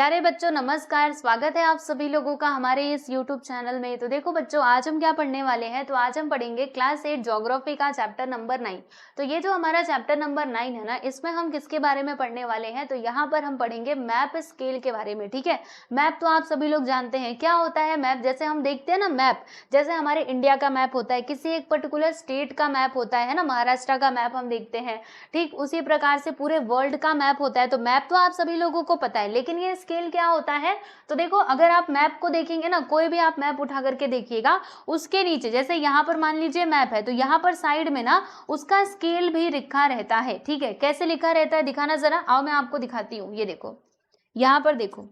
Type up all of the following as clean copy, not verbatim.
प्यारे बच्चों नमस्कार। स्वागत है आप सभी लोगों का हमारे इस YouTube चैनल में। तो देखो बच्चों, आज हम क्या पढ़ने वाले हैं, तो आज हम पढ़ेंगे क्लास 8 ज्योग्राफी का चैप्टर नंबर 9। तो ये जो हमारा चैप्टर नंबर 9 है ना, इसमें हम किसके बारे में पढ़ने वाले हैं, तो यहाँ पर हम पढ़ेंगे मैप स्केल के बारे में। ठीक है, मैप तो आप सभी लोग जानते हैं क्या होता है मैप। जैसे हम देखते हैं ना मैप, जैसे हमारे इंडिया का मैप होता है, किसी एक पर्टिकुलर स्टेट का मैप होता है ना, महाराष्ट्र का मैप हम देखते हैं। ठीक उसी प्रकार से पूरे वर्ल्ड का मैप होता है। तो मैप तो आप सभी लोगों को पता है, लेकिन ये स्केल क्या होता है, तो देखो अगर आप मैप को देखेंगे ना, कोई भी आप मैप उठा करके देखिएगा, उसके नीचे जैसे यहाँ पर मान लीजिए मैप है, तो यहाँ पर साइड में ना उसका स्केल भी लिखा रहता है। ठीक है, कैसे लिखा रहता है दिखाना जरा, आओ मैं आपको दिखाती हूँ। ये देखो, यहाँ पर देखो,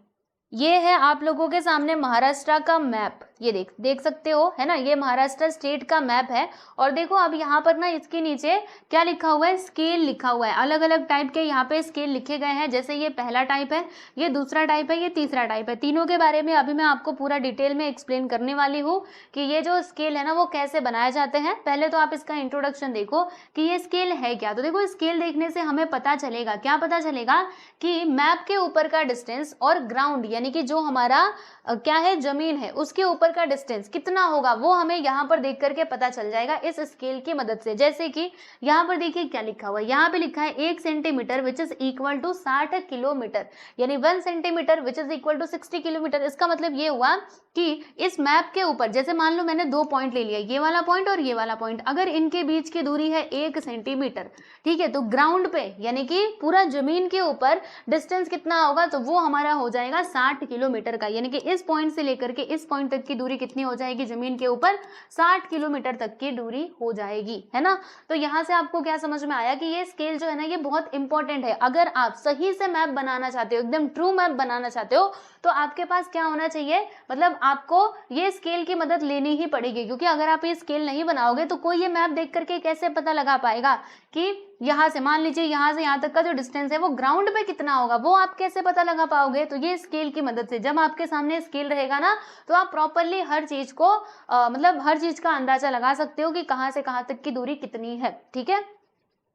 ये है आप लोगों के सामने महाराष्ट्र का मैप। ये देख सकते हो, है ना, ये महाराष्ट्र स्टेट का मैप है। और देखो अब यहाँ पर ना इसके नीचे क्या लिखा हुआ है, स्केल लिखा हुआ है। अलग अलग टाइप के यहाँ पे स्केल लिखे गए हैं। जैसे ये पहला टाइप है, ये दूसरा टाइप है, ये तीसरा टाइप है। तीनों के बारे में अभी मैं आपको पूरा डिटेल में एक्सप्लेन करने वाली हूँ कि ये जो स्केल है ना वो कैसे बनाए जाते हैं। पहले तो आप इसका इंट्रोडक्शन देखो कि ये स्केल है क्या। तो देखो स्केल देखने से हमें पता चलेगा, क्या पता चलेगा कि मैप के ऊपर का डिस्टेंस और ग्राउंड यानी कि जो हमारा क्या है, जमीन है, उसके ऊपर का डिस्टेंस कितना होगा वो हमें यहाँ पर देख करके पता चल जाएगा इस स्केल की मदद से। जैसे कि यहाँ पर देखिए क्या लिखा हुआ है, यहाँ पे लिखा है 1 centimetre which is equal to 60 kilometre, यानी 1 centimetre which is equal to 60 kilometre. इसका मतलब ये हुआ कि इस मैप के ऊपर, जैसे मान लो मैंने दो पॉइंट ले लिया, ये वाला पॉइंट और ये वाला पॉइंट, अगर इनके बीच की दूरी है 1 सेंटीमीटर, ठीक है, तो ग्राउंड पे यानी कि पूरा जमीन के ऊपर डिस्टेंस कितना होगा, तो वो हमारा हो जाएगा 60 किलोमीटर का। यानी कि इस पॉइंट से लेकर के इस पॉइंट तक की दूरी कितनी हो जाएगी, जमीन के ऊपर 60 किलोमीटर तक की दूरी हो जाएगी, है ना। तो यहाँ से आपको क्या समझ में आया कि ये स्केल जो है ना ये बहुत इंपॉर्टेंट है। अगर आप सही से मैप बनाना चाहते हो, एकदम ट्रू मैप बनाना चाहते हो, तो आपके पास क्या होना चाहिए, मतलब आपको ये स्केल की मदद लेनी ही पड़ेगी। क्योंकि अगर आप ये स्केल नहीं बनाओगे तो कोई ये मैप देख करके कैसे पता लगा पाएगा कि यहाँ से मान लीजिए यहाँ से यहाँ तक का जो डिस्टेंस है वो ग्राउंड पे कितना होगा, वो आप कैसे पता लगा पाओगे। तो ये स्केल की मदद से, जब आपके सामने स्केल रहेगा ना, तो आप प्रॉपरली हर चीज को मतलब हर चीज का अंदाजा लगा सकते हो कि कहाँ से कहाँ तक की दूरी कितनी है। ठीक है,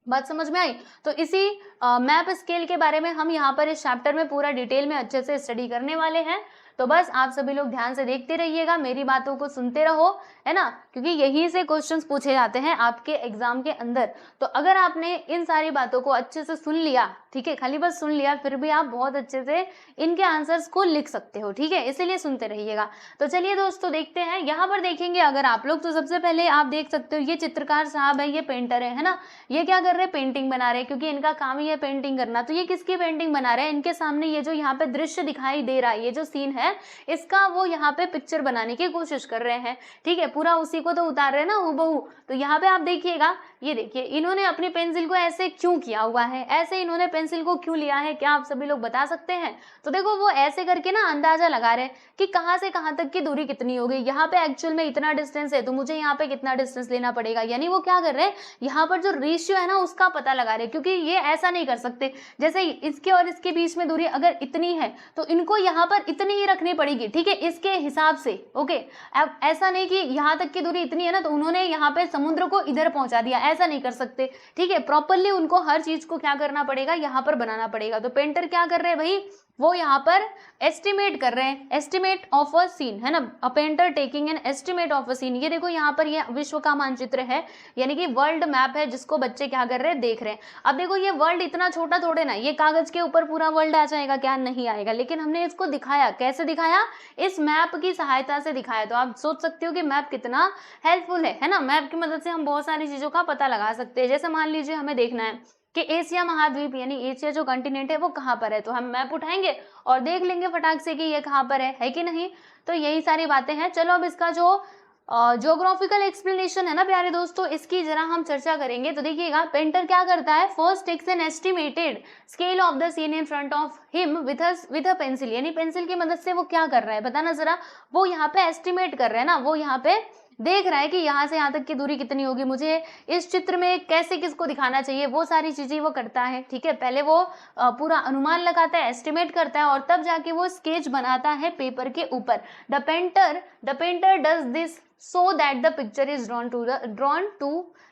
बात समझ में आई। तो इसी मैप स्केल के बारे में हम यहाँ पर इस चैप्टर में पूरा डिटेल में अच्छे से स्टडी करने वाले हैं। तो बस आप सभी लोग ध्यान से देखते रहिएगा, मेरी बातों को सुनते रहो, है ना, क्योंकि यहीं से क्वेश्चंस पूछे जाते हैं आपके एग्जाम के अंदर। तो अगर आपने इन सारी बातों को अच्छे से सुन लिया, ठीक है, खाली बस सुन लिया, फिर भी आप बहुत अच्छे से इनके आंसर्स को लिख सकते हो। ठीक है, इसीलिए सुनते रहिएगा। तो चलिए दोस्तों देखते हैं। यहाँ पर देखेंगे अगर आप लोग, तो सबसे पहले आप देख सकते हो ये चित्रकार साहब है, ये पेंटर है ना, ये क्या कर रहे हैं, पेंटिंग बना रहे हैं, क्योंकि इनका काम ही है पेंटिंग करना। तो ये किसकी पेंटिंग बना रहे हैं, इनके सामने ये जो यहाँ पे दृश्य दिखाई दे रहा है, ये जो सीन है इसका वो यहाँ पे पिक्चर बनाने की कोशिश कर रहे हैं। ठीक है, पूरा उसी को तो उतार रहे हैं ना हूबहू। तो यहाँ पे आप देखिएगा, ये देखिए इन्होंने अपनी पेंसिल को ऐसे क्यों किया हुआ है, ऐसे इन्होंने पेंसिल को क्यों लिया है, क्या आप सभी लोग बता सकते हैं। तो देखो वो ऐसे करके ना अंदाजा लगा रहे हैं कि कहाँ से कहाँ तक की दूरी कितनी होगी। यहाँ पे एक्चुअल में इतना डिस्टेंस है तो मुझे यहाँ पे कितना डिस्टेंस लेना पड़ेगा। यानी वो क्या कर रहे हैं, यहाँ पर जो रेशियो है ना उसका पता लगा रहे हैं। क्योंकि ये ऐसा नहीं कर सकते, जैसे इसके और इसके बीच में दूरी अगर इतनी है तो इनको यहाँ पर इतनी ही रखनी पड़ेगी। ठीक है, इसके हिसाब से। ओके, अब ऐसा नहीं कि यहाँ तक की दूरी इतनी है ना तो उन्होंने यहाँ पे समुद्र को इधर पहुंचा दिया, ऐसा नहीं कर सकते। ठीक है, प्रॉपरली उनको हर चीज को क्या करना पड़ेगा, यहाँ पर बनाना पड़ेगा। तो पेंटर क्या कर रहे हैं भाई, वो यहाँ पर एस्टिमेट कर रहे हैं, एस्टिमेट ऑफ अ सीन, है ना, a painter taking an estimate of a scene. ये देखो यहाँ पर ये विश्व का मानचित्र है, यानी कि वर्ल्ड मैप है, जिसको बच्चे क्या कर रहे हैं, देख रहे हैं। अब देखो ये वर्ल्ड इतना छोटा थोड़े ना, ये कागज के ऊपर पूरा वर्ल्ड आ जाएगा, क्या नहीं आएगा, लेकिन हमने इसको दिखाया, कैसे दिखाया, इस मैप की सहायता से दिखाया। तो आप सोच सकते हो कि मैप कितना हेल्पफुल है ना। मैप की मदद से हम बहुत सारी चीजों का पता लगा सकते हैं। जैसे मान लीजिए हमें देखना है कि एशिया महाद्वीप यानी एशिया जो कंटिनेंट है वो कहाँ पर है, तो हम मैप उठाएंगे और देख लेंगे फटाक से कि ये कहाँ पर है कि नहीं। तो यही सारी बातें हैं। चलो अब इसका जो ज्योग्राफिकल एक्सप्लेनेशन है ना प्यारे दोस्तों, इसकी जरा हम चर्चा करेंगे। तो देखिएगा पेंटर क्या करता है, first takes an estimated scale of the scene in front of him with a pencil, यानी पेंसिल की मदद से वो क्या कर रहा है बताना जरा, वो यहाँ पे एस्टिमेट कर रहे हैं ना, वो यहाँ पे देख रहा है कि यहाँ से यहाँ तक की दूरी कितनी होगी, मुझे इस चित्र में कैसे किसको दिखाना चाहिए, वो सारी चीजें वो करता है। ठीक है, पहले वो पूरा अनुमान लगाता है, एस्टिमेट करता है, और तब जाके वो स्केच बनाता है पेपर के ऊपर। The painter does this so that the picture is drawn to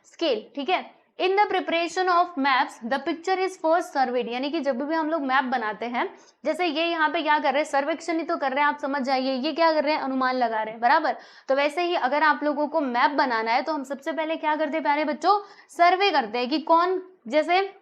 scale। ठीक है, in the preparation of maps the picture is first served, यानी कि जब भी हम लोग मैप बनाते हैं, जैसे ये यहाँ पे क्या कर रहे हैं, सर्वेक्षण ही तो कर रहे हैं, आप समझ जाइए, ये क्या कर रहे हैं, अनुमान लगा रहे हैं, बराबर। तो वैसे ही अगर आप लोगों को मैप बनाना है तो हम सबसे पहले क्या करते हैं प्यारे बच्चों, सर्वे करते हैं कि कौन, जैसे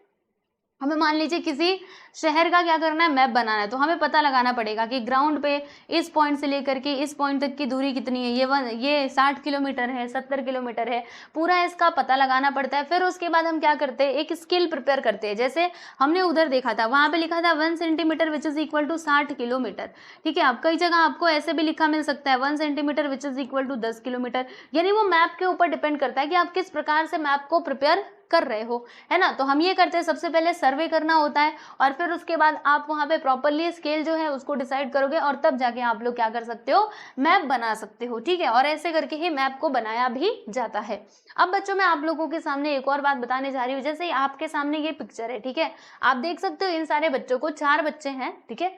हमें मान लीजिए किसी शहर का क्या करना है, मैप बनाना है, तो हमें पता लगाना पड़ेगा कि ग्राउंड पे इस पॉइंट से लेकर के इस पॉइंट तक की दूरी कितनी है, ये 60 किलोमीटर है, 70 किलोमीटर है, पूरा इसका पता लगाना पड़ता है। फिर उसके बाद हम क्या करते हैं, एक स्केल प्रिपेयर करते हैं। जैसे हमने उधर देखा था, वहां पे लिखा था 1 centimetre which is equal to 60 kilometre, ठीक है। अब कई जगह आपको ऐसे भी लिखा मिल सकता है 1 centimetre which is equal to 10 kilometre, यानी वो मैप के ऊपर डिपेंड करता है कि आप किस प्रकार से मैप को प्रिपेयर कर रहे हो, है ना। तो हम ये करते हैं, सबसे पहले सर्वे करना होता है और फिर उसके बाद आप वहां पे प्रॉपरली स्केल जो है उसको डिसाइड करोगे और तब जाके आप लोग क्या कर सकते हो, मैप बना सकते हो, ठीक है। और ऐसे करके ही मैप को बनाया भी जाता है। अब बच्चों मैं आप लोगों के सामने एक और बात बताने जा रही हूँ। जैसे आपके सामने ये पिक्चर है, ठीक है, आप देख सकते हो इन सारे बच्चों को, 4 बच्चे हैं, ठीक है।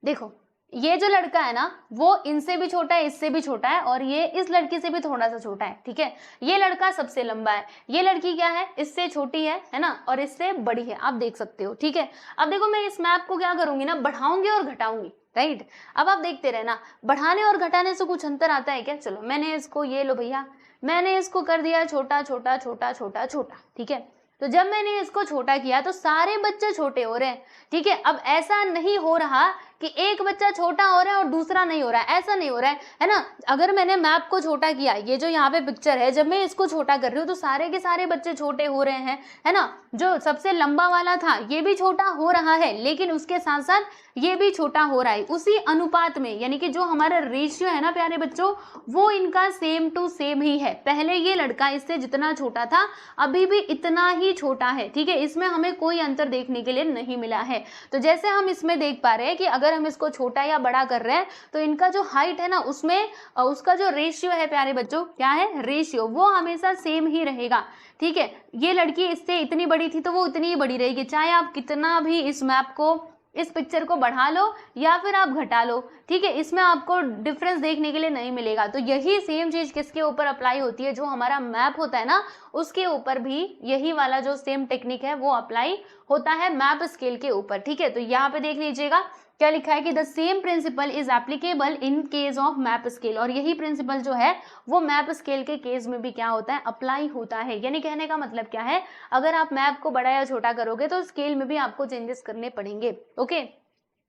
देखो ये जो लड़का है ना वो इनसे भी छोटा है, इससे भी छोटा है और ये इस लड़की से भी थोड़ा सा छोटा है, ठीक है। ये लड़का सबसे लंबा है, ये लड़की क्या है, इससे छोटी है ना, और इससे बड़ी है, आप देख सकते हो, ठीक है। अब देखो मैं इस मैप को क्या करूंगी ना, बढ़ाऊंगी और घटाऊंगी, राइट। अब आप देखते रहना, बढ़ाने और घटाने से कुछ अंतर आता है क्या। चलो मैंने इसको, ये लो भैया, मैंने इसको कर दिया छोटा छोटा छोटा छोटा छोटा, ठीक है। तो जब मैंने इसको छोटा किया तो सारे बच्चे छोटे हो रहे हैं, ठीक है। अब ऐसा नहीं हो रहा कि एक बच्चा छोटा हो रहा है और दूसरा नहीं हो रहा है, ऐसा नहीं हो रहा है ना। अगर मैंने मैप को छोटा किया, ये जो यहाँ पे पिक्चर है, जब मैं इसको छोटा कर रही हूँ तो सारे के सारे बच्चे छोटे हो रहे हैं, है ना। जो सबसे लंबा वाला था ये भी छोटा हो रहा है, लेकिन उसके साथ साथ ये भी छोटा हो रहा है उसी अनुपात में, यानी कि जो हमारा रेशियो है ना प्यारे बच्चों, वो इनका सेम टू सेम ही है। पहले ये लड़का इससे जितना छोटा था अभी भी इतना ही छोटा है, ठीक है। इसमें हमें कोई अंतर देखने के लिए नहीं मिला है। तो जैसे हम इसमें देख पा रहे हैं कि अगर हम इसको छोटा या बड़ा कर रहे हैं तो इनका जो हाइट है ना उसमें उसका जो रेशियो है प्यारे बच्चों, क्या है, रेशियो, वो हमेशा सेम ही रहेगा, ठीक है। ये लड़की इससे इतनी बड़ी थी तो वो उतनी ही बड़ी रहेगी, चाहे आप कितना भी इस मैप को, इस पिक्चर को बढ़ा लो या फिर आप घटा लो, ठीक है। इसमें आपको डिफरेंस देखने के लिए नहीं मिलेगा। तो यही सेम चीज किसके ऊपर अप्लाई होती है, जो हमारा मैप होता है ना उसके ऊपर भी यही वाला जो सेम टेक्निक है वो अप्लाई होता है मैप स्केल के ऊपर, ठीक है। तो यहाँ पे देख लीजिएगा क्या लिखा है कि the same principle is applicable in case of map scale, और यही प्रिंसिपल जो है वो मैप स्केल के केस में भी क्या होता है, अप्लाई होता है। यानी कहने का मतलब क्या है, अगर आप मैप को बड़ा या छोटा करोगे तो स्केल में भी आपको चेंजेस करने पड़ेंगे, ओके,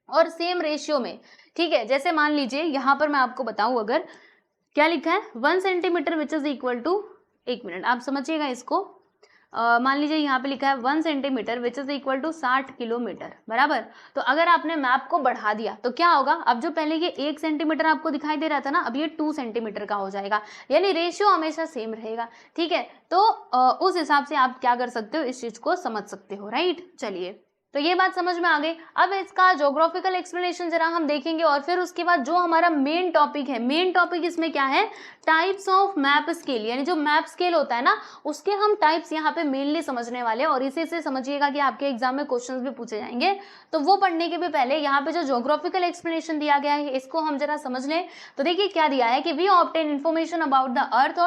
और सेम रेशियो में, ठीक है। जैसे मान लीजिए यहाँ पर मैं आपको बताऊं, अगर क्या लिखा है 1 centimetre which is equal to, एक मिनट आप समझिएगा इसको, मान लीजिए यहाँ पे लिखा है 1 centimetre which is equal to 60 kilometre, बराबर। तो अगर आपने मैप को बढ़ा दिया तो क्या होगा, अब जो पहले ये 1 सेंटीमीटर आपको दिखाई दे रहा था ना, अब ये 2 सेंटीमीटर का हो जाएगा, यानी रेशियो हमेशा सेम रहेगा, ठीक है। तो उस हिसाब से आप क्या कर सकते हो, इस चीज को समझ सकते हो, राइट। चलिए तो ये बात समझ में आ गई। अब इसका ज्योग्राफिकल एक्सप्लेनेशन जरा हम देखेंगे और फिर उसके बाद जो हमारा मेन टॉपिक है, मेन टॉपिक इसमें क्या है, टाइप्स ऑफ मैप स्केल, यानी जो मैप स्केल होता है ना उसके हम टाइप्स यहाँ पे मेनली समझने वाले हैं। और इसी से समझिएगा कि आपके एग्जाम में क्वेश्चंस भी पूछे जाएंगे। तो वो पढ़ने के भी पहले यहाँ पे जो ज्योग्राफिकल एक्सप्लेनेशन दिया गया है इसको हम जरा समझ लें। तो देखिए क्या दिया है कि we obtain information about the earth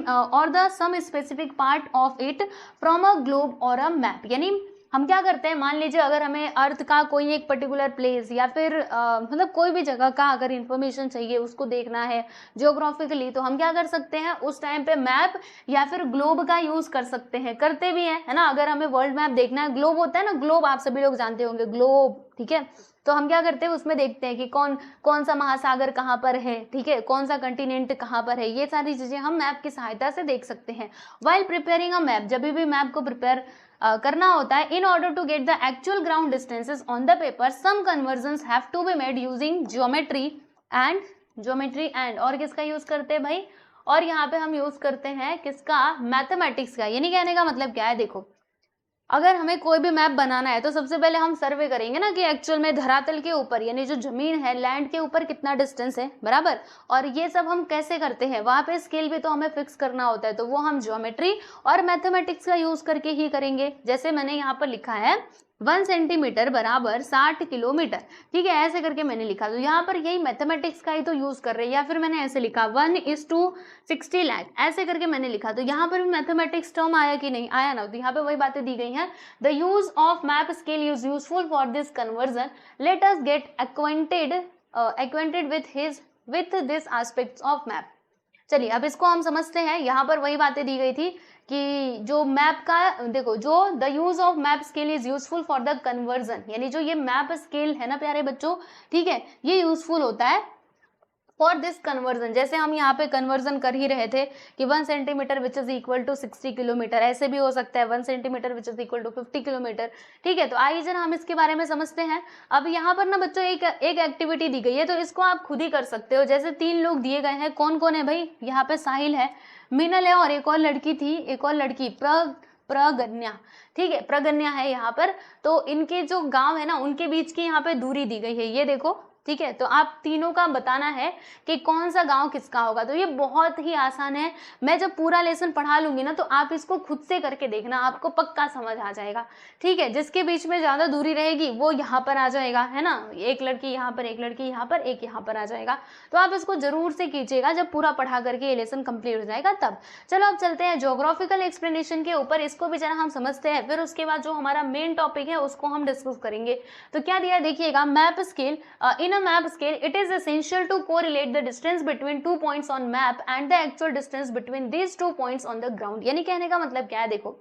or the some specific part of it from a globe or a map. यानी हम क्या करते हैं, मान लीजिए अगर हमें अर्थ का कोई एक पर्टिकुलर प्लेस या फिर मतलब कोई भी जगह का अगर इन्फॉर्मेशन चाहिए, उसको देखना है जियोग्राफिकली, तो हम क्या कर सकते हैं, उस टाइम पे मैप या फिर ग्लोब का यूज कर सकते हैं, करते भी हैं, है ना। अगर हमें वर्ल्ड मैप देखना है, ग्लोब होता है ना, ग्लोब आप सभी लोग जानते होंगे, ग्लोब, ठीक है। तो हम क्या करते हैं, उसमें देखते हैं कि कौन कौन सा महासागर कहाँ पर है, ठीक है, कौन सा कंटिनेंट कहाँ पर है, ये सारी चीजें हम मैप की सहायता से देख सकते हैं। वाइल प्रिपेयरिंग अ मैप, जब भी मैप को प्रिपेयर करना होता है, in order to get the actual ground distances on the paper some conversions have to be made using geometry and और किसका यूज करते हैं भाई, और यहाँ पे हम यूज करते हैं किसका, मैथमेटिक्स का। यानी कहने का मतलब क्या है, देखो अगर हमें कोई भी मैप बनाना है तो सबसे पहले हम सर्वे करेंगे ना कि एक्चुअल में धरातल के ऊपर, यानी जो जमीन है, लैंड के ऊपर कितना डिस्टेंस है, बराबर। और ये सब हम कैसे करते हैं, वहां पे स्केल भी तो हमें फिक्स करना होता है, तो वो हम ज्योमेट्री और मैथमेटिक्स का यूज करके ही करेंगे। जैसे मैंने यहाँ पर लिखा है 1 सेंटीमीटर बराबर 60 किलोमीटर, ठीक है, ऐसे करके मैंने लिखा। तो यहाँ पर यही मैथमेटिक्स का ही तो यूज कर रहे हैं, या फिर मैंने ऐसे लिखा 1:60 लाख, ऐसे करके मैंने लिखा। तो यहाँ पर भी मैथमेटिक्स टर्म आया कि नहीं आया ना, तो यहाँ पे वही बातें दी गई हैं। The use of map scale is useful for this conversion, let us gate acquainted with this aspects of map। चलिए अब इसको हम समझते हैं। यहाँ पर वही बातें दी गई थी कि जो मैप का देखो, जो the use of map scale is useful for the conversion, यानी जो ये मैप स्केल है ना प्यारे बच्चों, ठीक है, ये यूजफुल होता है फॉर दिस कन्वर्जन। जैसे हम यहाँ पे कन्वर्जन कर ही रहे थे कि 1 centimetre which is equal to 60 kilometre, ऐसे भी हो सकता है 1 centimetre which is equal to 50 kilometre, ठीक है। तो आइए जरा हम इसके बारे में समझते हैं। अब यहाँ पर ना बच्चों एक एक्टिविटी दी गई है, तो इसको आप खुद ही कर सकते हो। जैसे 3 लोग दिए गए हैं, कौन कौन है भाई, यहाँ पे साहिल है, मीनल है, और एक और लड़की थी, एक और लड़की प्रगन्या, ठीक है, प्रगन्या है यहाँ पर। तो इनके जो गांव है ना, उनके बीच की यहाँ पे दूरी दी गई है, ये देखो, ठीक है। तो आप तीनों का बताना है कि कौन सा गांव किसका होगा। तो ये बहुत ही आसान है, मैं जब पूरा लेसन पढ़ा लूंगी ना, तो आप इसको खुद से करके देखना, आपको पक्का समझ आ जाएगा, ठीक है। जिसके बीच में ज्यादा दूरी रहेगी वो यहाँ पर आ जाएगा, है ना, एक लड़की यहाँ पर, एक लड़की यहाँ पर, एक यहाँ पर आ जाएगा। तो आप इसको जरूर से कीजिएगा जब पूरा पढ़ा करके ये लेसन कंप्लीट हो जाएगा तब। चलो अब चलते हैं ज्योग्राफिकल एक्सप्लेनेशन के ऊपर, इसको भी जरा हम समझते हैं, फिर उसके बाद जो हमारा मेन टॉपिक है उसको हम डिस्कस करेंगे। तो क्या दिया है देखिएगा, map scale. In a map scale, it is essential to correlate the distance between 2 points on map and the actual distance between these 2 points on the ground। यानी कहने का मतलब क्या है, देखो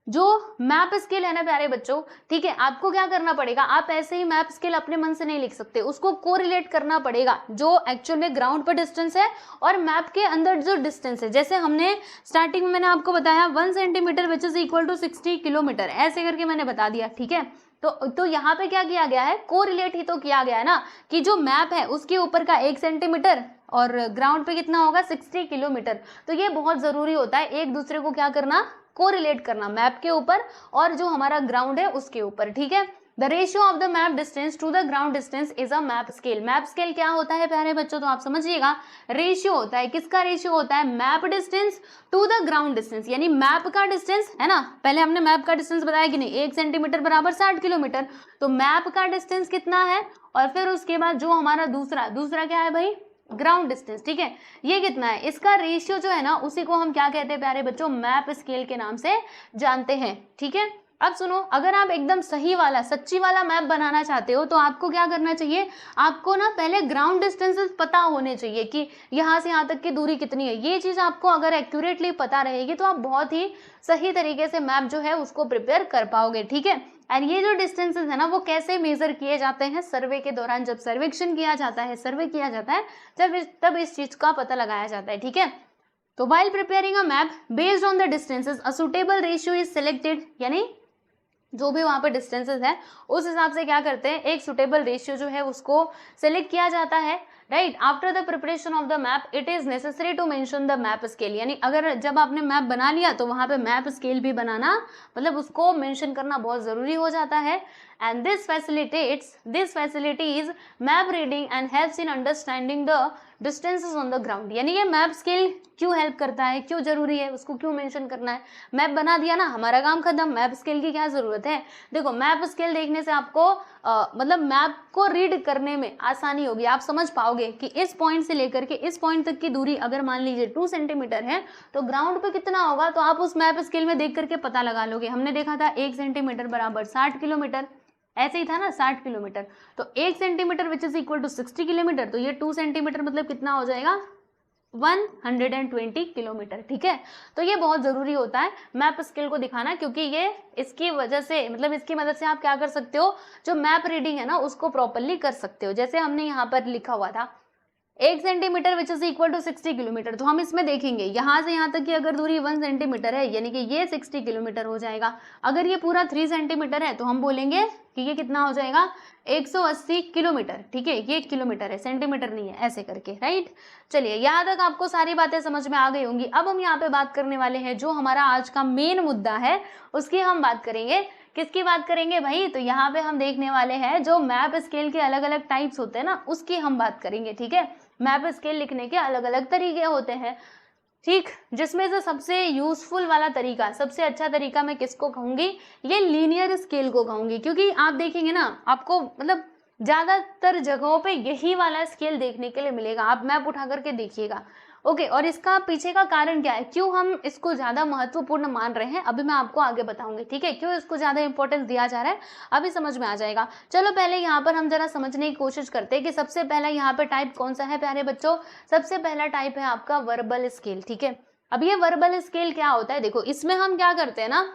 जो मैप स्केल है ना प्यारे बच्चों, ठीक है, आपको क्या करना पड़ेगा, आप ऐसे ही मैप स्केल अपने मन से नहीं लिख सकते, उसको कोरिलेट करना पड़ेगा जो एक्चुअल में ग्राउंड पर डिस्टेंस है और मैप के अंदर जो डिस्टेंस है। जैसे हमने स्टार्टिंग में मैंने आपको बताया 1 centimetre which is equal to 60 kilometre, ऐसे करके मैंने बता दिया, ठीक है। तो यहाँ पे क्या किया गया है, कोरिलेट ही तो किया गया है ना, कि जो मैप है उसके ऊपर का 1 सेंटीमीटर और ग्राउंड पे कितना होगा 60 किलोमीटर। तो ये बहुत जरूरी होता है एक दूसरे को क्या करना, कोरिलेट करना, मैप के ऊपर और जो हमारा ग्राउंड है उसके ऊपर, ठीक है। The ratio of the map distance to the ground distance is a map scale. Map scale क्या होता है प्यारे बच्चों, तो आप समझिएगा, रेशियो होता है, किसका रेशियो होता है, map distance to the ground distance, यानी मैप का डिस्टेंस है ना, पहले हमने मैप का डिस्टेंस बताया कि नहीं, 1 सेंटीमीटर बराबर 60 किलोमीटर, तो मैप का डिस्टेंस कितना है, और फिर उसके बाद जो हमारा दूसरा क्या है भाई, ग्राउंड डिस्टेंस, ठीक है, ये कितना है, इसका रेशियो जो है ना, उसी को हम क्या कहते हैं प्यारे बच्चों, मैप स्केल के नाम से जानते हैं, ठीक है। अब सुनो, अगर आप एकदम सही वाला सच्ची वाला मैप बनाना चाहते हो तो आपको क्या करना चाहिए, आपको ना पहले ग्राउंड डिस्टेंसेस पता होने चाहिए कि यहाँ से यहाँ तक की दूरी कितनी है। ये चीज आपको अगर एक्यूरेटली पता रहेगी तो आप बहुत ही सही तरीके से मैप जो है उसको प्रिपेयर कर पाओगे, ठीक है। और ये जो डिस्टेंसेस है ना, वो कैसे मेजर किए जाते हैं, सर्वे के दौरान, जब सर्वेक्षण किया जाता है, सर्वे किया जाता है, तब इस चीज का पता लगाया जाता है, ठीक है। तो while preparing a map based on the distances, a suitable ratio is selected, यानी जो भी वहां पर डिस्टेंसेस है उस हिसाब से क्या करते हैं, एक सुटेबल रेशियो जो है उसको सेलेक्ट किया जाता है, right. After the preparation of the map it is necessary to mention the map scale, यानी अगर जब आपने मैप बना लिया तो वहां पे मैप स्केल भी बनाना, मतलब उसको मेंशन करना बहुत जरूरी हो जाता है। And this facilities map reading and helps in understanding the distances on the ground, यानी ये मैप स्केल क्यों हेल्प करता है, क्यों जरूरी है, उसको क्यों मेंशन करना है। मैप बना दिया ना, हमारा काम खत्म, मैप स्केल की क्या जरूरत है। देखो मैप स्केल देखने से आपको मतलब मैप को रीड करने में आसानी होगी, आप समझ पाओगे कि इस पॉइंट से लेकर के इस पॉइंट तक की दूरी अगर मान लीजिए 2 सेंटीमीटर है तो ग्राउंड पे कितना होगा, तो आप उस मैप स्केल में देख करके पता लगा लोगे। हमने देखा था 1 सेंटीमीटर बराबर 60 किलोमीटर, ऐसे ही था ना 60 किलोमीटर, तो 1 centimetre which is equal to 60 kilometre, तो ये 2 सेंटीमीटर मतलब कितना हो जाएगा 120 किलोमीटर, ठीक है। तो ये बहुत जरूरी होता है मैप स्केल को दिखाना, क्योंकि ये इसकी वजह से, मतलब इसकी मदद से आप क्या कर सकते हो, जो मैप रीडिंग है ना उसको प्रॉपरली कर सकते हो। जैसे हमने यहाँ पर लिखा हुआ था 1 centimetre which is equal to 60 kilometre, तो हम इसमें देखेंगे यहाँ से यहाँ तक की अगर दूरी 1 सेंटीमीटर है यानी कि ये 60 किलोमीटर हो जाएगा। अगर ये पूरा 3 सेंटीमीटर है तो हम बोलेंगे कि ये कितना हो जाएगा 180 किलोमीटर, ठीक है, ये किलोमीटर है, सेंटीमीटर नहीं है, ऐसे करके, राइट। चलिए यहाँ तक आपको सारी बातें समझ में आ गई होंगी। अब हम यहाँ पे बात करने वाले हैं जो हमारा आज का मेन मुद्दा है, उसकी हम बात करेंगे। किसकी बात करेंगे भाई, तो यहाँ पे हम देखने वाले हैं जो मैप स्केल के अलग अलग टाइप्स होते हैं ना, उसकी हम बात करेंगे, ठीक है। मैप स्केल लिखने के अलग अलग तरीके होते हैं। ठीक, जिसमें से सबसे यूजफुल वाला तरीका, सबसे अच्छा तरीका मैं किसको कहूंगी, ये लीनियर स्केल को कहूंगी, क्योंकि आप देखेंगे ना आपको मतलब ज्यादातर जगहों पे यही वाला स्केल देखने के लिए मिलेगा, आप मैप उठा करके देखिएगा। ओके, और इसका पीछे का कारण क्या है, क्यों हम इसको ज्यादा महत्वपूर्ण मान रहे हैं, अभी मैं आपको आगे बताऊंगी। ठीक है, क्यों इसको ज्यादा इंपॉर्टेंस दिया जा रहा है अभी समझ में आ जाएगा। चलो पहले यहाँ पर हम जरा समझने की कोशिश करते हैं कि सबसे पहला यहाँ पे टाइप कौन सा है प्यारे बच्चों। सबसे पहला टाइप है आपका वर्बल स्केल। ठीक है, अब ये वर्बल स्केल क्या होता है, देखो इसमें हम क्या करते हैं ना,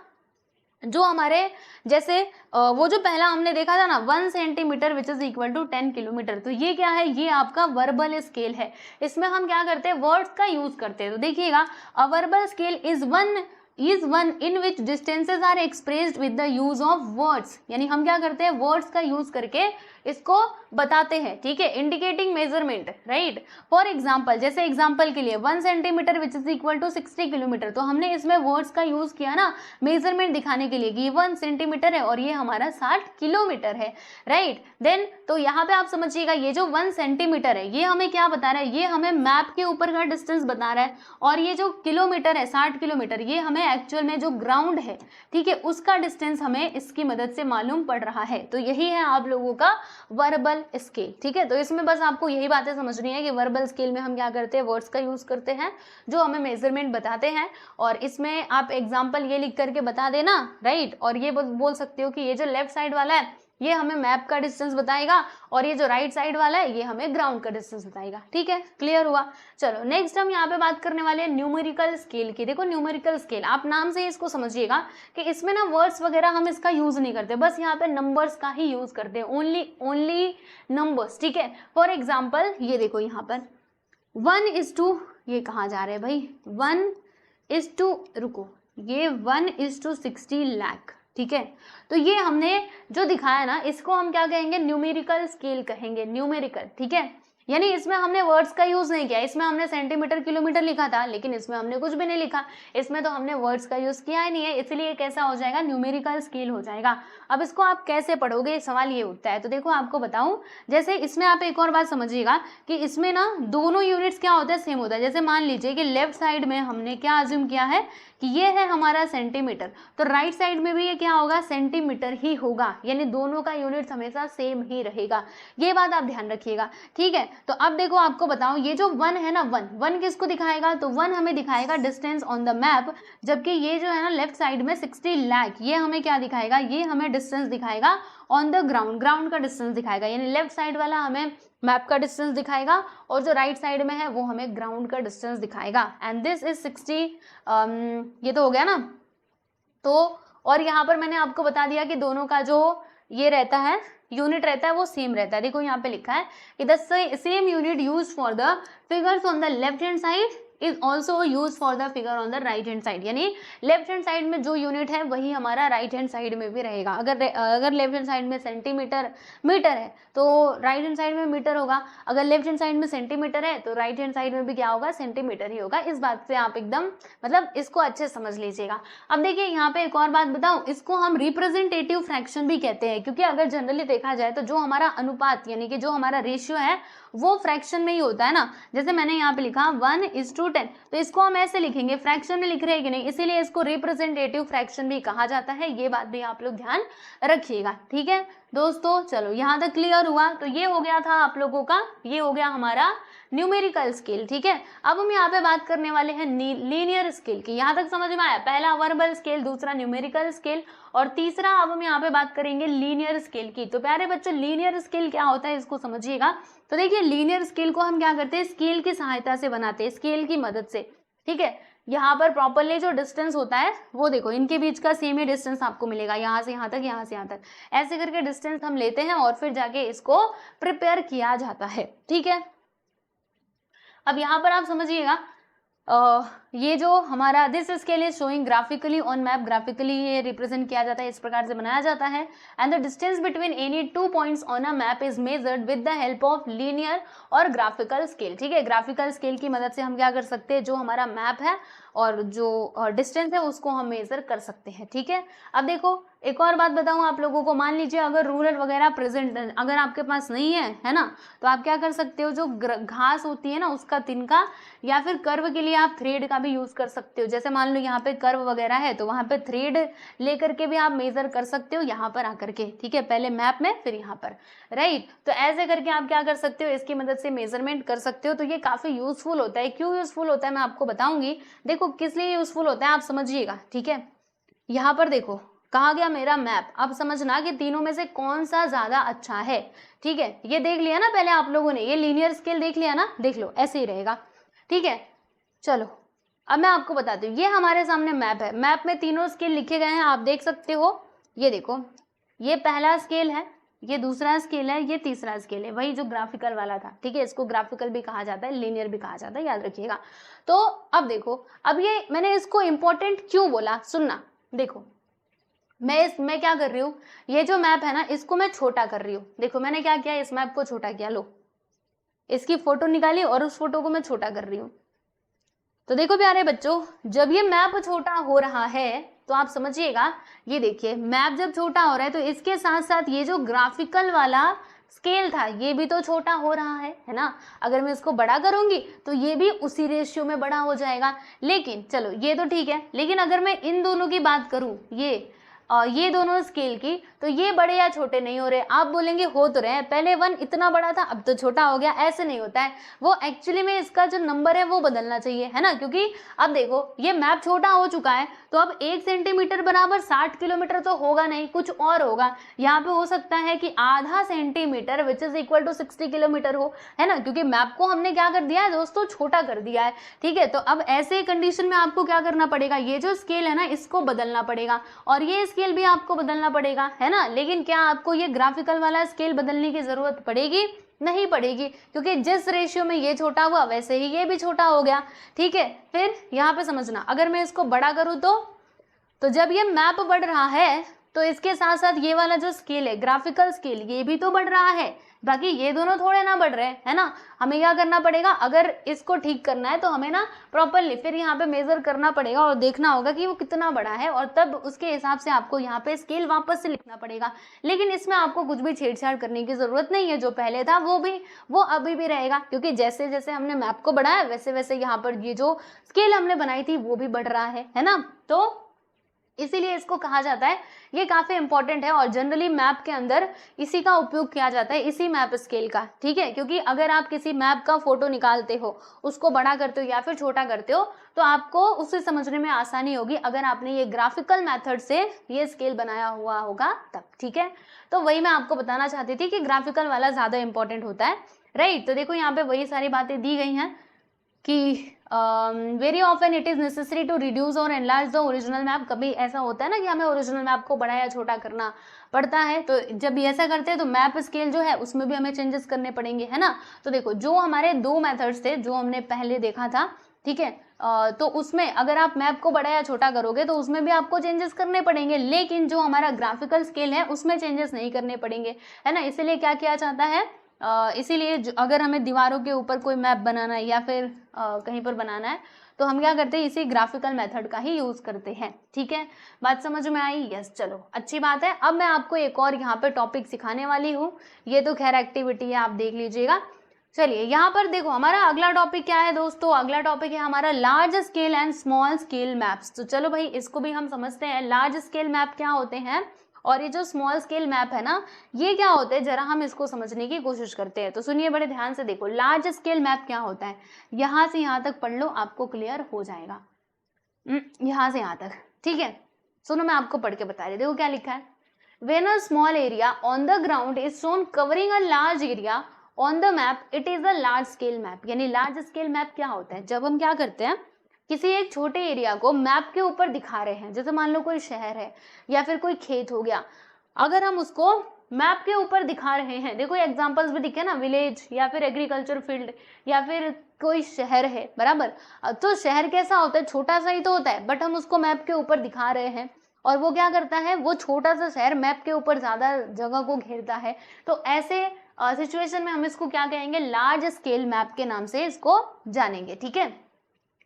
जो हमारे जैसे वो जो पहला हमने देखा था ना 1 centimetre which is equal to 10 kilometre, तो ये क्या है, ये आपका वर्बल स्केल है। इसमें हम क्या करते हैं, वर्ड्स का यूज करते हैं। तो देखिएगा, a verbal scale is one in which distances are expressed with the use of words, यानी हम क्या करते हैं, वर्ड्स का यूज करके इसको बताते हैं। ठीक है, indicating measurement, right. For example, जैसे एग्जाम्पल के लिए 1 centimetre which is equal to 60 kilometre, तो हमने इसमें वर्ड्स का यूज किया ना मेजरमेंट दिखाने के लिए कि 1 सेंटीमीटर है और ये हमारा 60 किलोमीटर है, राइट। देन तो यहाँ पे आप समझिएगा, ये जो 1 सेंटीमीटर है ये हमें क्या बता रहा है, ये हमें मैप के ऊपर का डिस्टेंस बता रहा है, और ये जो किलोमीटर है 60 किलोमीटर, ये हमें एक्चुअल में जो ग्राउंड है, ठीक है, उसका डिस्टेंस हमें इसकी मदद से मालूम पड़ रहा है। तो यही है आप लोगों का वर्बल स्केल। ठीक है, तो इसमें बस आपको यही बातें समझनी है कि वर्बल स्केल में हम क्या करते हैं, वर्ड्स का यूज करते हैं जो हमें मेजरमेंट बताते हैं, और इसमें आप एग्जांपल ये लिख करके बता देना, राइट। और ये बोल सकते हो कि ये जो लेफ्ट साइड वाला है ये हमें मैप का डिस्टेंस बताएगा, और ये जो राइट साइड वाला है ये हमें ग्राउंड का डिस्टेंस बताएगा। ठीक है, क्लियर हुआ। चलो नेक्स्ट हम यहाँ पे बात करने वाले हैं न्यूमेरिकल स्केल की। देखो न्यूमेरिकल स्केल, आप नाम से ही इसको समझिएगा कि इसमें ना वर्ड्स वगैरह हम इसका यूज नहीं करते, बस यहाँ पे नंबर्स का ही यूज करते हैं, ओनली नंबर्स। ठीक है, फॉर एग्जाम्पल ये देखो यहाँ पर 1:, ये कहाँ जा रहे हैं भाई, 1:, रुको, ये 1:60 लाख। ठीक है, तो ये हमने जो दिखाया ना इसको हम क्या कहेंगे, न्यूमेरिकल स्केल कहेंगे, न्यूमेरिकल। ठीक है, यानी इसमें हमने वर्ड्स का यूज नहीं किया, इसमें हमने सेंटीमीटर किलोमीटर लिखा था लेकिन इसमें हमने कुछ भी नहीं लिखा, इसमें तो हमने वर्ड्स का यूज किया ही नहीं है, इसलिए कैसा हो जाएगा, न्यूमेरिकल स्केल हो जाएगा। अब इसको आप कैसे पढ़ोगे, सवाल ये उठता है। तो देखो आपको बताऊं, जैसे इसमें आप एक और बात समझिएगा कि इसमें ना दोनों यूनिट्स क्या होता है, सेम होता है। जैसे मान लीजिए कि लेफ्ट साइड में हमने क्या अज्यूम किया है कि ये है हमारा सेंटीमीटर, तो राइट साइड में भी ये क्या होगा, सेंटीमीटर ही होगा, यानी दोनों का यूनिट हमेशा सेम ही रहेगा, ये बात आप ध्यान रखिएगा। ठीक है, तो अब देखो आपको बताऊं, ये जो 1 है ना, 1 किसको दिखाएगा, तो 1 हमें दिखाएगा डिस्टेंस ऑन द मैप, जबकि ये जो है ना लेफ्ट साइड में 60 लाख, ये हमें क्या दिखाएगा, ये हमें डिस्टेंस दिखाएगा ऑन द ग्राउंड, ग्राउंड का डिस्टेंस दिखाएगा, यानी लेफ्ट साइड वाला हमें मैप का डिस्टेंस दिखाएगा और जो राइट साइड में है वो हमें ग्राउंड का डिस्टेंस दिखाएगा। एंड दिस इज 60, ये तो हो गया ना। तो और यहाँ पर मैंने आपको बता दिया कि दोनों का जो ये रहता है, यूनिट रहता है, वो सेम रहता है। देखो यहाँ पे लिखा है कि the same unit use for the figures on the left hand side is also use for the figure on the right hand side, यानी लेफ्ट हैंड साइड में जो यूनिट है वही हमारा राइट हैंड साइड में भी रहेगा। अगर लेफ्ट हैंड साइड में सेंटीमीटर मीटर है तो राइट हैंड साइड में मीटर होगा, अगर लेफ्ट हैंड साइड में सेंटीमीटर है तो राइट हैंड साइड में भी क्या होगा, सेंटीमीटर ही होगा। इस बात से आप एकदम मतलब इसको अच्छे समझ लीजिएगा। अब देखिए यहाँ पे एक और बात बताऊं, इसको हम रिप्रेजेंटेटिव फ्रैक्शन भी कहते हैं, क्योंकि अगर जनरली देखा जाए तो जो हमारा अनुपात यानी कि जो हमारा रेशियो है वो फ्रैक्शन में ही होता है ना। जैसे मैंने यहाँ पे लिखा 1:10, तो इसको हम ऐसे लिखेंगे, फ्रैक्शन में लिख रहे हैं कि नहीं, इसीलिए इसको रिप्रेजेंटेटिव फ्रैक्शन भी कहा जाता है। ये बात भी आप लोग ध्यान रखिएगा। ठीक है दोस्तों, चलो यहाँ तक क्लियर हुआ। तो ये हो गया था आप लोगों का, ये हो गया हमारा न्यूमेरिकल स्केल। ठीक है, अब हम यहाँ पे बात करने वाले हैं लीनियर स्केल की। यहाँ तक समझ में आया, पहला वर्बल स्केल, दूसरा न्यूमेरिकल स्केल, और तीसरा अब हम यहाँ पे बात करेंगे लीनियर स्केल की। तो प्यारे बच्चों, लीनियर स्केल क्या होता है इसको समझिएगा। तो देखिए लीनियर स्केल को हम क्या करते हैं, स्केल की सहायता से बनाते हैं, स्केल की मदद से। ठीक है, यहाँ पर प्रॉपरली जो डिस्टेंस होता है वो देखो, इनके बीच का सेम ही डिस्टेंस आपको मिलेगा, यहाँ से यहाँ तक, यहाँ से यहाँ तक, ऐसे करके डिस्टेंस हम लेते हैं और फिर जाके इसको प्रिपेयर किया जाता है। ठीक है, अब यहाँ पर आप समझिएगा, ये जो हमारा this scale is showing graphically on map, graphically ये रिप्रेजेंट किया जाता है, इस प्रकार से बनाया जाता है। And the distance between any 2 points on a map is measured with the help of linear और ग्राफिकल स्केल। ठीक है, ग्राफिकल स्केल की मदद से हम क्या कर सकते हैं, जो हमारा मैप है और जो डिस्टेंस है उसको हम मेजर कर सकते हैं। ठीक है, अब देखो एक और बात बताऊं आप लोगों को, मान लीजिए अगर रूरल वगैरह प्रेजेंट अगर आपके पास नहीं है ना, तो आप क्या कर सकते हो, जो घास होती है ना उसका तिनका, या फिर कर्व के लिए आप थ्रेड का भी यूज कर सकते हो। जैसे मान लो यहाँ पे कर्व वगैरह है तो वहां पे थ्रेड लेकर के भी आप मेजर कर सकते हो यहाँ पर आकर के, ठीक है, पहले मैप में फिर यहाँ पर, राइट। तो ऐसे करके आप क्या कर सकते हो, इसकी मदद से मेजरमेंट कर सकते हो। तो ये काफी यूजफुल होता है। क्यों यूजफुल होता है मैं आपको बताऊंगी। देखो किस लिए यूजफुल होता है आप समझिएगा, ठीक है। यहाँ पर देखो कहा गया मेरा मैप, अब समझना कि तीनों में से कौन सा ज्यादा अच्छा है, ठीक है। ये देख लिया ना पहले आप लोगों ने, ये लीनियर स्केल देख लिया ना, देख लो ऐसे ही रहेगा, ठीक है। चलो अब मैं आपको बताती हूँ, ये हमारे सामने मैप है, मैप में तीनों स्केल लिखे गए हैं, आप देख सकते हो। ये देखो, ये पहला स्केल है, ये दूसरा स्केल है, ये तीसरा स्केल है, वही जो ग्राफिकल वाला था, ठीक है। इसको ग्राफिकल भी कहा जाता है, लीनियर भी कहा जाता है, याद रखिएगा। तो अब देखो, अब ये मैंने इसको इंपॉर्टेंट क्यों बोला, सुनना। देखो मैं क्या कर रही हूँ, ये जो मैप है ना इसको मैं छोटा कर रही हूँ। देखो मैंने क्या किया, इस मैप को छोटा किया, लो इसकी फोटो निकाली और उस फोटो को मैं छोटा कर रही हूँ। तो देखो प्यारे बच्चों, जब ये मैप छोटा हो रहा है तो आप समझिएगा, ये देखिए मैप जब छोटा हो रहा है तो इसके साथ साथ ये जो ग्राफिकल वाला स्केल था ये भी तो छोटा हो रहा है ना। अगर मैं इसको बड़ा करूंगी तो ये भी उसी रेशियो में बड़ा हो जाएगा। लेकिन चलो ये तो ठीक है, लेकिन अगर मैं इन दोनों की बात करूं, ये दोनों स्केल की, तो ये बड़े या छोटे नहीं हो रहे। आप बोलेंगे हो तो रहे हैं, पहले 1 इतना बड़ा था अब तो छोटा हो गया, ऐसे नहीं होता है। वो एक्चुअली में इसका जो नंबर है वो बदलना चाहिए, है ना। क्योंकि अब देखो ये मैप छोटा हो चुका है तो अब 1 सेंटीमीटर बराबर 60 किलोमीटर तो होगा नहीं, कुछ और होगा। यहाँ पे हो सकता है कि आधा centimetre which is equal to 60 kilometre हो, है ना। क्योंकि मैप को हमने क्या कर दिया है दोस्तों, छोटा कर दिया है, ठीक है। तो अब ऐसे कंडीशन में आपको क्या करना पड़ेगा, ये जो स्केल है ना इसको बदलना पड़ेगा और ये स्केल भी आपको बदलना पड़ेगा, है ना। लेकिन क्या आपको ये ग्राफिकल वाला स्केल बदलने की जरूरत पड़ेगी? नहीं पड़ेगी, क्योंकि जिस रेशियो में ये छोटा हुआ वैसे ही ये भी छोटा हो गया, ठीक है। फिर यहाँ पे समझना, अगर मैं इसको बड़ा करूँ तो जब ये मैप बढ़ रहा है तो इसके साथ साथ ये वाला जो स्केल है ग्राफिकल स्केल ये भी तो बढ़ रहा है, बाकी ये दोनों थोड़े ना बढ़ रहे हैं, है ना। हमें क्या करना पड़ेगा, अगर इसको ठीक करना है तो हमें ना प्रॉपरली फिर यहाँ पे मेजर करना पड़ेगा और देखना होगा कि वो कितना बड़ा है, और तब उसके हिसाब से आपको यहाँ पे स्केल वापस से लिखना पड़ेगा। लेकिन इसमें आपको कुछ भी छेड़छाड़ करने की जरूरत नहीं है, जो पहले था वो अभी भी रहेगा, क्योंकि जैसे जैसे हमने मैप को बढ़ाया वैसे वैसे यहाँ पर ये जो स्केल हमने बनाई थी वो भी बढ़ रहा है ना। तो इसीलिए इसको कहा जाता है, ये काफी इंपॉर्टेंट है और जनरली मैप के अंदर इसी का उपयोग किया जाता है, इसी मैप स्केल का, ठीक है। क्योंकि अगर आप किसी मैप का फोटो निकालते हो, उसको बड़ा करते हो या फिर छोटा करते हो, तो आपको उसे समझने में आसानी होगी अगर आपने ये ग्राफिकल मेथड से ये स्केल बनाया हुआ होगा तब, ठीक है। तो वही मैं आपको बताना चाहती थी कि ग्राफिकल वाला ज्यादा इंपॉर्टेंट होता है, राइट। तो देखो यहाँ पे वही सारी बातें दी गई हैं कि very often it is necessary to reduce और एनलार्ज द ओरिजिनल मैप। कभी ऐसा होता है ना कि हमें ओरिजिनल मैप को बड़ा या छोटा करना पड़ता है, तो जब भी ऐसा करते हैं तो मैप स्केल जो है उसमें भी हमें चेंजेस करने पड़ेंगे, है ना। तो देखो जो हमारे 2 मेथड्स थे जो हमने पहले देखा था, ठीक है, तो उसमें अगर आप मैप को बड़ा या छोटा करोगे तो उसमें भी आपको चेंजेस करने पड़ेंगे, लेकिन जो हमारा ग्राफिकल स्केल है उसमें चेंजेस नहीं करने पड़ेंगे, है ना। इसीलिए क्या किया जाता है, इसीलिए अगर हमें दीवारों के ऊपर कोई मैप बनाना है या फिर कहीं पर बनाना है तो हम क्या करते हैं, इसी ग्राफिकल मेथड का ही यूज करते हैं, ठीक है। बात समझ में आई? यस, चलो अच्छी बात है। अब मैं आपको एक और यहाँ पे टॉपिक सिखाने वाली हूँ, ये तो खैर एक्टिविटी है, आप देख लीजिएगा। चलिए यहाँ पर देखो हमारा अगला टॉपिक क्या है दोस्तों, अगला टॉपिक है हमारा large scale and small scale maps. तो चलो भाई इसको भी हम समझते हैं, लार्ज स्केल मैप क्या होते हैं और ये जो स्मॉल स्केल मैप है ना ये क्या होता है, जरा हम इसको समझने की कोशिश करते हैं। तो सुनिए बड़े ध्यान से, देखो लार्ज स्केल मैप क्या होता है, यहाँ से यहाँ तक पढ़ लो, आपको क्लियर हो जाएगा, यहाँ से यहाँ तक, ठीक है। सुनो मैं आपको पढ़ के बता रही हूँ, देखो क्या लिखा है, when a small area on the ground is shown covering a large area on the map it is a large scale map. यानी लार्ज स्केल मैप क्या होता है, जब हम क्या करते हैं किसी एक छोटे एरिया को मैप के ऊपर दिखा रहे हैं, जैसे मान लो कोई शहर है या फिर कोई खेत हो गया, अगर हम उसको मैप के ऊपर दिखा रहे हैं, देखो एग्जांपल्स भी दिखे ना, विलेज या फिर एग्रीकल्चर फील्ड या फिर कोई शहर है, बराबर। तो शहर कैसा होता है, छोटा सा ही तो होता है, बट हम उसको मैप के ऊपर दिखा रहे हैं और वो क्या करता है, वो छोटा सा शहर मैप के ऊपर ज्यादा जगह को घेरता है। तो ऐसे सिचुएशन में हम इसको क्या कहेंगे, लार्ज स्केल मैप के नाम से इसको जानेंगे, ठीक है।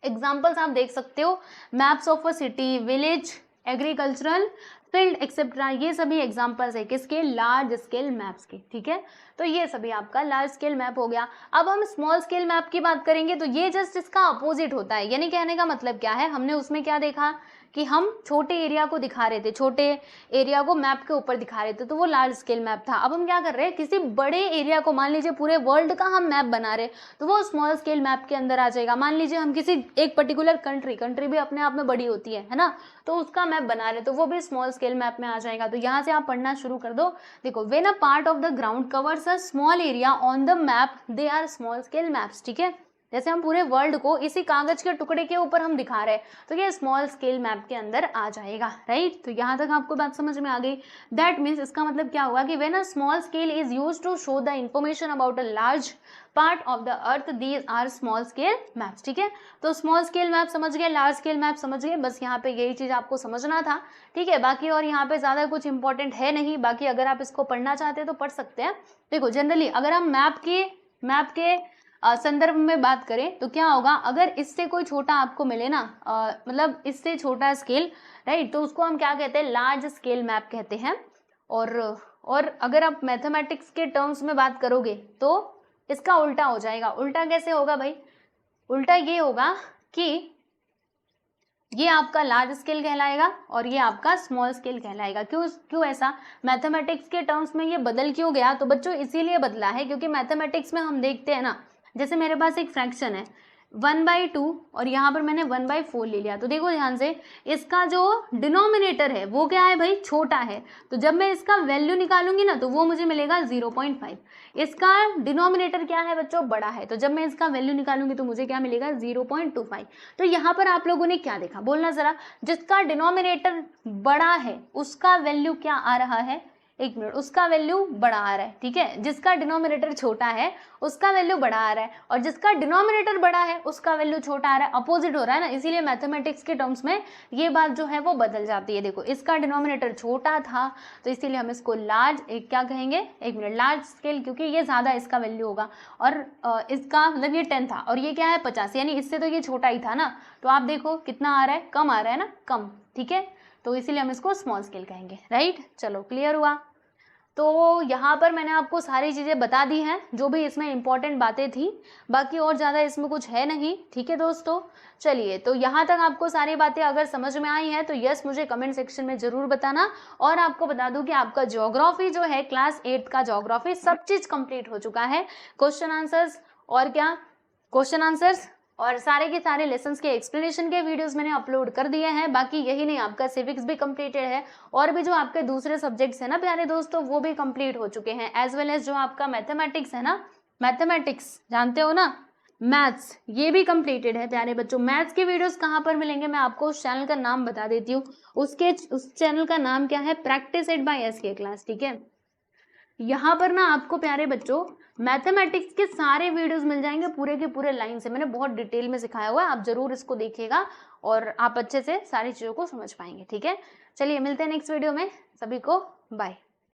एग्जाम्पल्स आप देख सकते हो, maps of a city, village, agricultural field etcetera, ये सभी एग्जांपल्स है किसके, लार्ज स्केल मैप्स के, ठीक है। तो ये सभी आपका लार्ज स्केल मैप हो गया। अब हम स्मॉल स्केल मैप की बात करेंगे तो ये जस्ट इसका अपोजिट होता है, यानी कहने का मतलब क्या है, हमने उसमें क्या देखा कि हम छोटे एरिया को दिखा रहे थे, छोटे एरिया को मैप के ऊपर दिखा रहे थे, तो वो लार्ज स्केल मैप था। अब हम क्या कर रहे हैं, किसी बड़े एरिया को, मान लीजिए पूरे वर्ल्ड का हम मैप बना रहे हैं, तो वो स्मॉल स्केल मैप के अंदर आ जाएगा। मान लीजिए हम किसी एक पर्टिकुलर कंट्री भी अपने आप में बड़ी होती है ना, तो उसका मैप बना रहे, तो वो भी स्मॉल स्केल मैप में आ जाएगा। तो यहाँ से आप पढ़ना शुरू कर दो। देखो, when a part of the ground covers a small area on the map they are small scale maps, ठीक है। जैसे हम पूरे वर्ल्ड को इसी कागज के टुकड़े के ऊपर हम दिखा रहे हैं, तो ये स्मॉल स्केल मैप के अंदर आ जाएगा, राइट। तो यहाँ तक आपको बात समझ में आ गई। दैट मीन्स, इसका मतलब क्या हुआ कि when a small scale is used to show the information about a large part of the earth, these are small scale maps, ठीक है। तो स्मॉल स्केल मैप समझ गए, लार्ज स्केल मैप समझ गए, बस यहाँ पे यही चीज आपको समझना था, ठीक है। बाकी और यहाँ पे ज्यादा कुछ इंपॉर्टेंट है नहीं, बाकी अगर आप इसको पढ़ना चाहते हैं तो पढ़ सकते हैं। देखो, जनरली अगर हम मैप के संदर्भ में बात करें तो क्या होगा, अगर इससे कोई छोटा आपको मिले ना, मतलब इससे छोटा स्केल, राइट, तो उसको हम क्या कहते हैं, लार्ज स्केल मैप कहते हैं। और अगर आप मैथमेटिक्स के टर्म्स में बात करोगे तो इसका उल्टा हो जाएगा। उल्टा कैसे होगा भाई, उल्टा ये होगा कि ये आपका लार्ज स्केल कहलाएगा और ये आपका स्मॉल स्केल कहलाएगा। क्यों ऐसा, मैथमेटिक्स के टर्म्स में ये बदल क्यों गया, तो बच्चों इसीलिए बदला है क्योंकि मैथमेटिक्स में हम देखते हैं ना, जैसे मेरे पास एक फ्रैक्शन है 1/2 और यहाँ पर मैंने 1/4 ले लिया, तो देखो ध्यान से, इसका जो डिनोमिनेटर है वो क्या है भाई, छोटा है, तो जब मैं इसका वैल्यू निकालूंगी ना तो वो मुझे मिलेगा 0.5। इसका डिनोमिनेटर क्या है बच्चों, बड़ा है, तो जब मैं इसका वैल्यू निकालूंगी तो मुझे क्या मिलेगा, 0.25। तो यहाँ पर आप लोगों ने क्या देखा, बोलना जरा, जिसका डिनोमिनेटर बड़ा है उसका वैल्यू क्या आ रहा है, एक मिनट, उसका वैल्यू बड़ा आ रहा है, ठीक है। जिसका डिनोमिनेटर छोटा है उसका वैल्यू बड़ा आ रहा है, और जिसका डिनोमिनेटर बड़ा है उसका वैल्यू छोटा आ रहा है, अपोजिट हो रहा है ना। इसीलिए मैथमेटिक्स के टर्म्स में ये बात जो है वो बदल जाती है। देखो, इसका डिनोमिनेटर छोटा था तो इसीलिए हम इसको लार्ज, एक क्या कहेंगे, एक मिनट, लार्ज स्केल, क्योंकि ये ज्यादा इसका वैल्यू होगा, और इसका मतलब ये 10 था और ये क्या है 50, यानी इससे तो ये छोटा ही था ना। तो आप देखो कितना आ रहा है, कम आ रहा है ना, कम, ठीक है। तो इसीलिए हम इसको स्मॉल स्केल कहेंगे, राइट। चलो, क्लियर हुआ। तो यहाँ पर मैंने आपको सारी चीज़ें बता दी हैं जो भी इसमें इंपॉर्टेंट बातें थी, बाकी और ज़्यादा इसमें कुछ है नहीं, ठीक है दोस्तों। चलिए, तो यहाँ तक आपको सारी बातें अगर समझ में आई हैं तो यस मुझे कमेंट सेक्शन में ज़रूर बताना। और आपको बता दूं कि आपका ज्योग्राफी जो है, क्लास 8 का ज्योग्राफी सब चीज़ कंप्लीट हो चुका है। क्वेश्चन आंसर्स और क्या, क्वेश्चन आंसर्स और सारे के सारे लेसन्स के एक्सप्लेनेशन के वीडियोस मैंने अपलोड कर दिए हैं। बाकी यही नहीं, आपका सिविक्स भी कंप्लीटेड है और भी जो आपके दूसरे सब्जेक्ट्स हैं ना प्यारे दोस्तों, वो भी कंप्लीट हो चुके हैं, एज वेल एज जो आपका मैथमेटिक्स है ना, मैथमेटिक्स जानते हो ना, मैथ्स, ये भी कंप्लीटेड है प्यारे बच्चों। मैथ्स के वीडियोस कहाँ पर मिलेंगे, मैं आपको उस चैनल का नाम बता देती हूँ। उस चैनल का नाम क्या है, practice it by SK class, ठीक है। यहाँ पर ना आपको प्यारे बच्चों मैथमेटिक्स के सारे वीडियोस मिल जाएंगे पूरे के पूरे लाइन से, मैंने बहुत डिटेल में सिखाया हुआ है, आप जरूर इसको देखिएगा और आप अच्छे से सारी चीज़ों को समझ पाएंगे, ठीक है। चलिए, मिलते हैं नेक्स्ट वीडियो में, सभी को बाय।